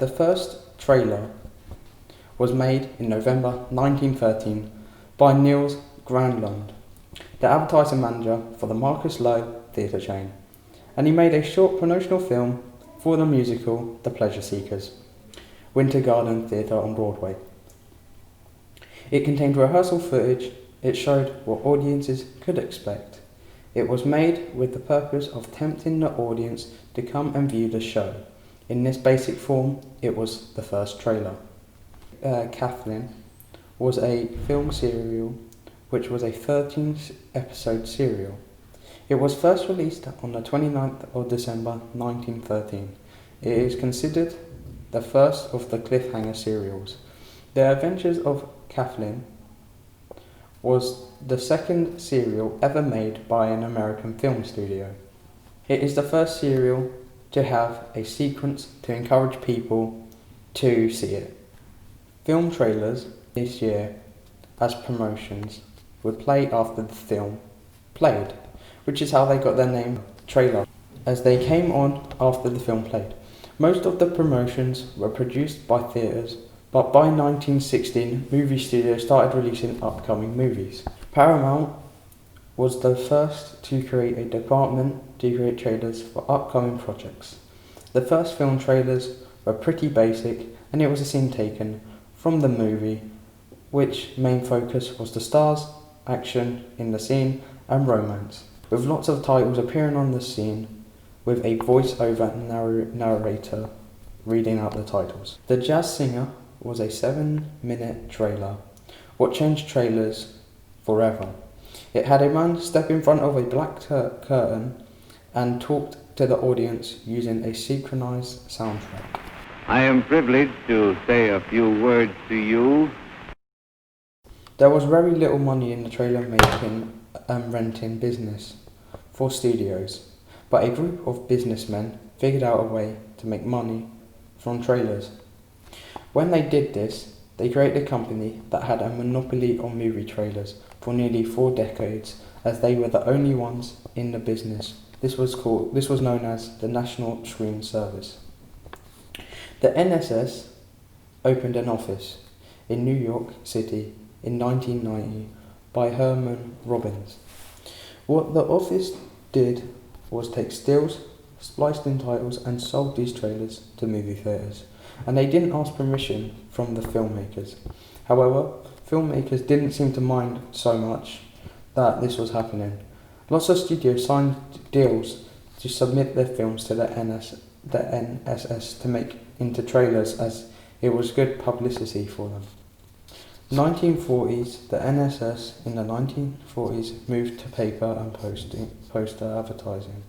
The first trailer was made in November 1913 by Niels Granlund, the advertising manager for the Marcus Loew theatre chain, and he made a short promotional film for the musical The Pleasure Seekers, Winter Garden Theatre on Broadway. It contained rehearsal footage. It showed what audiences could expect. It was made with the purpose of tempting the audience to come and view the show. In this basic form, it was the first trailer. Kathleen was a film serial which was a 13-episode serial. It was first released on the 29th of December 1913. It is considered the first of the cliffhanger serials. The Adventures of Kathleen was the second serial ever made by an American film studio. It is the first serial to have a sequence to encourage people to see it. Film trailers this year as promotions would play after the film played, which is how they got their name trailer, as they came on after the film played. Most of the promotions were produced by theatres, but by 1916 movie studios started releasing upcoming movies. Paramount was the first to create a department to create trailers for upcoming projects. The first film trailers were pretty basic, and it was a scene taken from the movie, which main focus was the stars, action in the scene, and romance, with lots of titles appearing on the scene with a voice-over narrator reading out the titles. The Jazz Singer was a 7-minute trailer, what changed trailers forever. It had a man step in front of a black curtain and talked to the audience using a synchronized soundtrack. I am privileged to say a few words to you. There was very little money in the trailer making and renting business for studios, but a group of businessmen figured out a way to make money from trailers. When they did this, they created a company that had a monopoly on movie trailers for nearly 4 decades, as they were the only ones in the business. This was known as the National Screen Service. The NSS opened an office in New York City in 1990 by Herman Robbins. What the office did was take stills, spliced in titles, and sold these trailers to movie theatres, and they didn't ask permission from the filmmakers. However, filmmakers didn't seem to mind so much that this was happening. Lots of studios signed deals to submit their films to the NSS to make into trailers, as it was good publicity for them. 1940s, the NSS in the 1940s moved to paper and poster advertising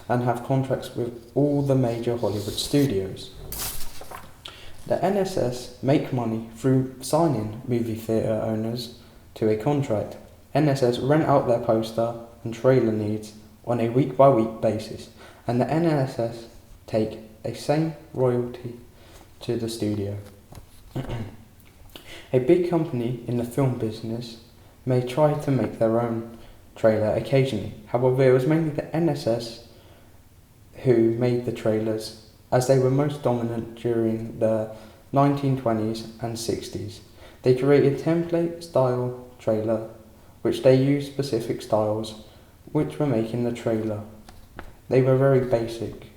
and have contracts with all the major Hollywood studios. The NSS make money through signing movie theatre owners to a contract. NSS rent out their poster and trailer needs on a week-by-week basis, and the NSS take a same royalty to the studio. A big company in the film business may try to make their own trailer occasionally. However, it was mainly the NSS who made the trailers, as they were most dominant during the 1920s and 60s. They created template-style trailer, which they used specific styles which were making the trailer. They were very basic.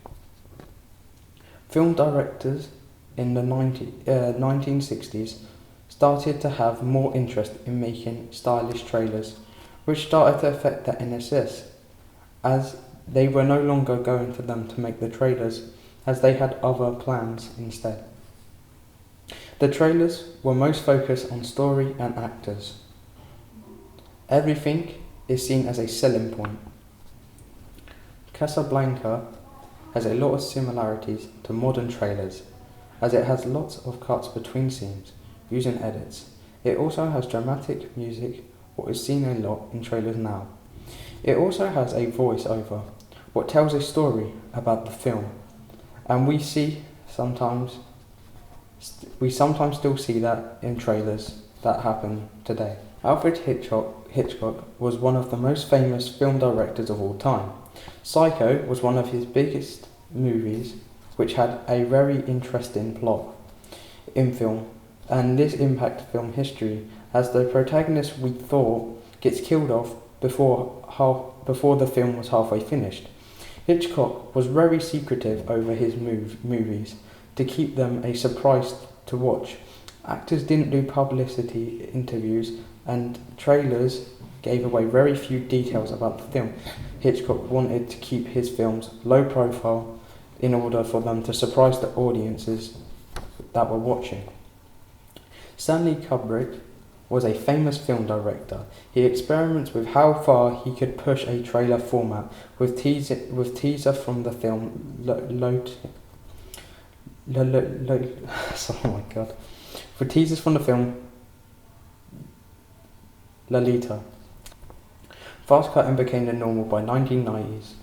Film directors in the 1960s started to have more interest in making stylish trailers, which started to affect the NSS, as they were no longer going for them to make the trailers, as they had other plans instead. The trailers were most focused on story and actors. Everything is seen as a selling point. Casablanca has a lot of similarities to modern trailers, as it has lots of cuts between scenes using edits. It also has dramatic music, what is seen a lot in trailers now. It also has a voice-over, what tells a story about the film, and we sometimes still see that in trailers that happen today. Alfred Hitchcock was one of the most famous film directors of all time. Psycho was one of his biggest movies, which had a very interesting plot in film, and this impacted film history as the protagonist, we thought, gets killed off before the film was halfway finished. Hitchcock was very secretive over his movies to keep them a surprise to watch. Actors didn't do publicity interviews, and trailers gave away very few details about the film. Hitchcock wanted to keep his films low profile in order for them to surprise the audiences that were watching. Stanley Kubrick was a famous film director. He experiments with how far he could push a trailer format with teaser from the film oh my god. For teasers from the film Lolita. Fast cutting became the normal by 1990s.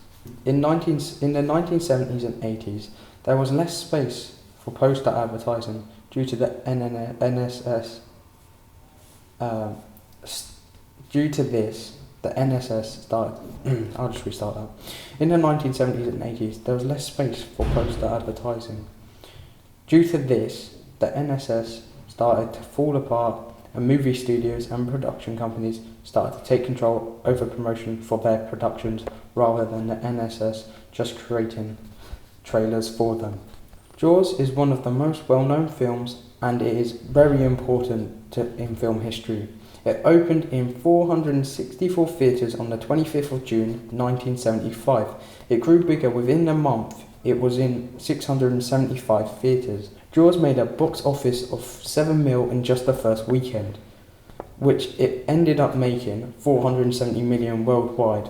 In the 1970s and 80s, there was less space for poster advertising due to the NSS. Due to this, the NSS started. I'll just restart that. In the 1970s and 80s, there was less space for poster advertising. Due to this, the NSS started to fall apart, and movie studios and production companies started to take control over promotion for their productions rather than the NSS just creating trailers for them. Jaws is one of the most well-known films, and it is very important in film history. It opened in 464 theatres on the 25th of June 1975. It grew bigger within a month. It was in 675 theatres. Jaws made a box office of $7 million in just the first weekend, which it ended up making $470 million worldwide,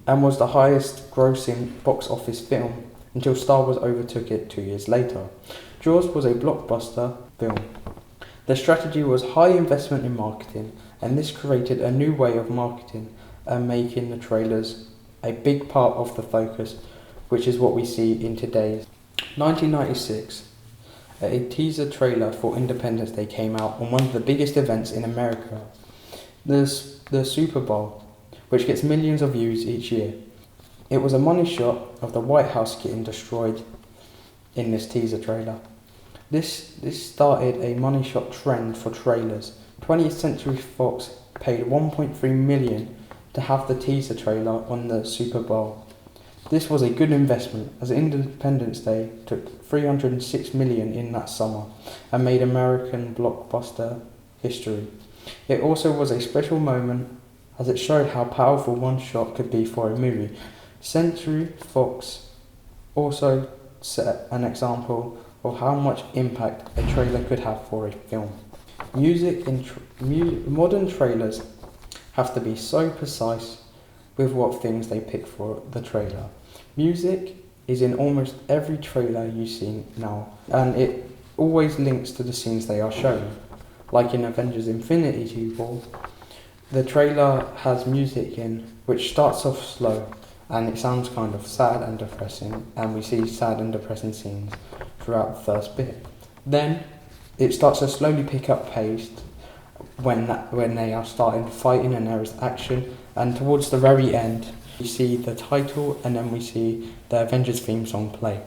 and was the highest grossing box office film until Star Wars overtook it 2 years later. Jaws was a blockbuster film. The strategy was high investment in marketing, and this created a new way of marketing and making the trailers a big part of the focus, which is what we see in today's 1996. A teaser trailer for Independence Day came out on one of the biggest events in America, the Super Bowl, which gets millions of views each year. It was a money shot of the White House getting destroyed in this teaser trailer. This started a money shot trend for trailers. 20th Century Fox paid $1.3 million to have the teaser trailer on the Super Bowl. This was a good investment, as Independence Day took $306 million in that summer and made American blockbuster history. It also was a special moment, as it showed how powerful one shot could be for a movie. Century Fox also set an example of how much impact a trailer could have for a film. Modern trailers have to be so precise with what things they pick for the trailer. Music is in almost every trailer you see now, and it always links to the scenes they are showing. Like in Avengers Infinity War, the trailer has music in which starts off slow, and it sounds kind of sad and depressing, and we see sad and depressing scenes throughout the first bit. Then it starts to slowly pick up pace when they are starting fighting and there is action, and towards the very end we see the title, and then we see the Avengers theme song play.